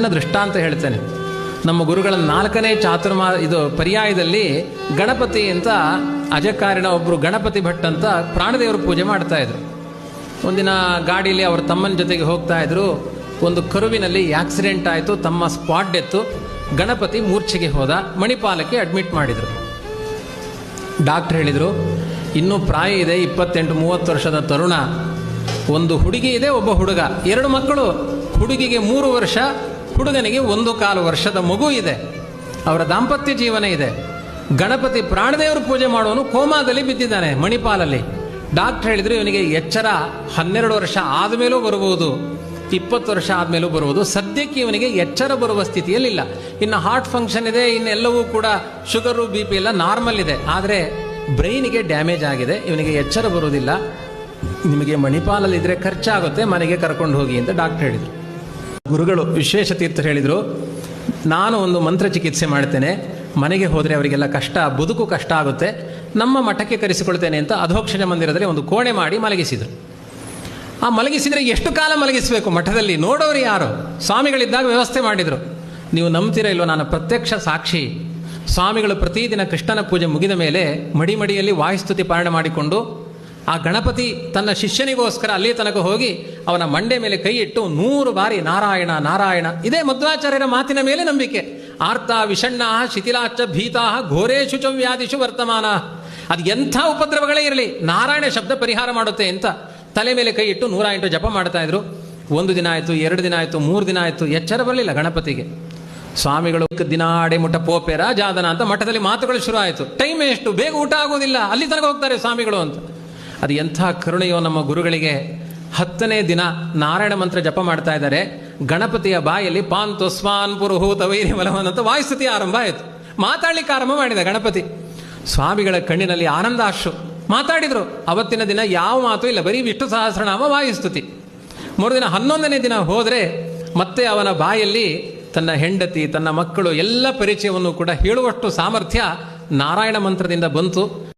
ಸಣ್ಣ ದೃಷ್ಟಾಂತ ಹೇಳ್ತೇನೆ. ನಮ್ಮ ಗುರುಗಳ 4ನೇ ಇದು ಪರ್ಯಾಯದಲ್ಲಿ ಗಣಪತಿ ಅಂತ ಅಜಕಾರಣ ಒಬ್ಬರು ಗಣಪತಿ ಭಟ್ ಅಂತ ಪ್ರಾಣದೇವರು ಪೂಜೆ ಮಾಡ್ತಾ ಇದ್ರು. ಒಂದಿನ ಗಾಡಿಯಲ್ಲಿ ಅವ್ರ ತಮ್ಮನ ಜೊತೆಗೆ ಹೋಗ್ತಾ ಇದ್ರು. ಒಂದು ಕರುವಿನಲ್ಲಿ ಆಕ್ಸಿಡೆಂಟ್ ಆಯಿತು, ತಮ್ಮ ಸ್ಪಾಟ್ ಡೆತ್ತು. ಗಣಪತಿ ಮೂರ್ಛೆಗೆ ಹೋದ, ಮಣಿಪಾಲಕ್ಕೆ ಅಡ್ಮಿಟ್ ಮಾಡಿದರು. ಡಾಕ್ಟರ್ ಹೇಳಿದರು, ಇನ್ನೂ ಪ್ರಾಯ ಇದೆ, 28-30 ವರ್ಷದ ತರುಣ. ಒಂದು ಹುಡುಗಿ ಇದೆ, ಒಬ್ಬ ಹುಡುಗ, 2 ಮಕ್ಕಳು. ಹುಡುಗಿಗೆ 3 ವರ್ಷ, ಹುಡುಗನಿಗೆ 1.25 ವರ್ಷದ ಮಗು ಇದೆ. ಅವರ ದಾಂಪತ್ಯ ಜೀವನ ಇದೆ. ಗಣಪತಿ ಪ್ರಾಣದೇವರು ಪೂಜೆ ಮಾಡುವನು ಕೋಮಾದಲ್ಲಿ ಬಿದ್ದಿದ್ದಾನೆ ಮಣಿಪಾಲಲ್ಲಿ. ಡಾಕ್ಟರ್ ಹೇಳಿದ್ರು, ಇವನಿಗೆ ಎಚ್ಚರ 12 ವರ್ಷ ಆದಮೇಲೂ ಬರಬಹುದು, 20 ವರ್ಷ ಆದಮೇಲೂ ಬರುವುದು. ಸದ್ಯಕ್ಕೆ ಇವನಿಗೆ ಎಚ್ಚರ ಬರುವ ಸ್ಥಿತಿಯಲ್ಲಿಲ್ಲ. ಇನ್ನು ಹಾರ್ಟ್ ಫಂಕ್ಷನ್ ಇದೆ, ಇನ್ನೆಲ್ಲವೂ ಕೂಡ ಶುಗರು BP ಎಲ್ಲ ನಾರ್ಮಲ್ ಇದೆ. ಆದರೆ ಬ್ರೈನಿಗೆ ಡ್ಯಾಮೇಜ್ ಆಗಿದೆ, ಇವನಿಗೆ ಎಚ್ಚರ ಬರುವುದಿಲ್ಲ. ನಿಮಗೆ ಮಣಿಪಾಲಲ್ಲಿ ಇದ್ರೆ ಖರ್ಚಾಗುತ್ತೆ, ಮನೆಗೆ ಕರ್ಕೊಂಡು ಹೋಗಿ ಅಂತ ಡಾಕ್ಟರ್ ಹೇಳಿದರು. ಗುರುಗಳು ವಿಶ್ವೇಶ ತೀರ್ಥರು ಹೇಳಿದರು, ನಾನು ಒಂದು ಮಂತ್ರ ಚಿಕಿತ್ಸೆ ಮಾಡ್ತೇನೆ, ಮನೆಗೆ ಹೋದರೆ ಅವರಿಗೆಲ್ಲ ಕಷ್ಟ, ಬದುಕು ಕಷ್ಟ ಆಗುತ್ತೆ, ನಮ್ಮ ಮಠಕ್ಕೆ ಕರೆಸಿಕೊಳ್ತೇನೆ ಅಂತ ಅಧೋಕ್ಷಜ ಮಂದಿರದಲ್ಲಿ ಒಂದು ಕೋಣೆ ಮಾಡಿ ಮಲಗಿಸಿದರು. ಆ ಮಲಗಿಸಿದರೆ ಎಷ್ಟು ಕಾಲ ಮಲಗಿಸಬೇಕು ಮಠದಲ್ಲಿ? ನೋಡೋರು ಯಾರು? ಸ್ವಾಮಿಗಳಿದ್ದಾಗ ವ್ಯವಸ್ಥೆ ಮಾಡಿದರು. ನೀವು ನಂಬ್ತೀರ ಇಲ್ವೋ, ನಾನು ಪ್ರತ್ಯಕ್ಷ ಸಾಕ್ಷಿ. ಸ್ವಾಮಿಗಳು ಪ್ರತಿದಿನ ಕೃಷ್ಣನ ಪೂಜೆ ಮುಗಿದ ಮೇಲೆ ಮಡಿಮಡಿಯಲ್ಲಿ ವಾಯುಸ್ತುತಿ ಪಾರಾಯಣ ಮಾಡಿಕೊಂಡು ಆ ಗಣಪತಿ ತನ್ನ ಶಿಷ್ಯನಿಗೋಸ್ಕರ ಅಲ್ಲಿ ತನಕ ಹೋಗಿ ಅವನ ಮಂಡೆ ಮೇಲೆ ಕೈ ಇಟ್ಟು 100 ಬಾರಿ ನಾರಾಯಣ ನಾರಾಯಣ. ಇದೇ ಮಧ್ವಾಚಾರ್ಯರ ಮಾತಿನ ಮೇಲೆ ನಂಬಿಕೆ. ಆರ್ತ ವಿಷಣ್ಣ ಶಿಥಿಲಾಚ್ಚ ಭೀತಾ ಘೋರೇಶು ಚ ವ್ಯಾಧಿಷು ವರ್ತಮಾನ. ಅದು ಎಂಥ ಉಪದ್ರವಗಳೇ ಇರಲಿ, ನಾರಾಯಣ ಶಬ್ದ ಪರಿಹಾರ ಮಾಡುತ್ತೆ ಅಂತ ತಲೆ ಮೇಲೆ ಕೈ ಇಟ್ಟು 108 ಜಪ ಮಾಡ್ತಾ ಇದ್ರು. 1 ದಿನ ಆಯಿತು, 2 ದಿನ ಆಯಿತು, 3 ದಿನ ಆಯಿತು, ಎಚ್ಚರ ಬರಲಿಲ್ಲ ಗಣಪತಿಗೆ. ಸ್ವಾಮಿಗಳು ದಿನಾಡೆ ಮುಟ ಪೋಪೆರ ಜಾದನ ಅಂತ ಮಠದಲ್ಲಿ ಮಾತುಗಳು ಶುರು ಆಯಿತು. ಟೈಮ್ ಎಷ್ಟು, ಬೇಗ ಊಟ ಆಗೋದಿಲ್ಲ, ಅಲ್ಲಿ ತನಕ ಹೋಗ್ತಾರೆ ಸ್ವಾಮಿಗಳು ಅಂತ. ಅದು ಎಂಥ ಕರುಣೆಯೋ ನಮ್ಮ ಗುರುಗಳಿಗೆ. 10ನೇ ದಿನ ನಾರಾಯಣ ಮಂತ್ರ ಜಪ ಮಾಡ್ತಾ ಇದ್ದಾರೆ. ಗಣಪತಿಯ ಬಾಯಲ್ಲಿ ಪಾಂತು ಸ್ವಾನ್ ಪುರುಹೂತ ವೈರಿ ಮಲವನ್ ಅಂತ ವಾಯುಸ್ತುತಿ ಆರಂಭ ಆಯಿತು. ಮಾತಾಡ್ಲಿಕ್ಕೆ ಆರಂಭ ಮಾಡಿದ ಗಣಪತಿ. ಸ್ವಾಮಿಗಳ ಕಣ್ಣಿನಲ್ಲಿ ಆನಂದಾಶ್ರು. ಮಾತಾಡಿದ್ರು. ಅವತ್ತಿನ ದಿನ ಯಾವ ಮಾತು ಇಲ್ಲ, ಬರೀ ವಿಷ್ಣು ಸಹಸ್ರನಾಮ ವಾಯುಸ್ತುತಿ. ಮರುದಿನ 11ನೇ ದಿನ ಹೋದರೆ ಮತ್ತೆ ಅವನ ಬಾಯಲ್ಲಿ ತನ್ನ ಹೆಂಡತಿ, ತನ್ನ ಮಕ್ಕಳು ಎಲ್ಲ ಪರಿಚಯವನ್ನು ಕೂಡ ಹೇಳುವಷ್ಟು ಸಾಮರ್ಥ್ಯ ನಾರಾಯಣ ಮಂತ್ರದಿಂದ ಬಂತು.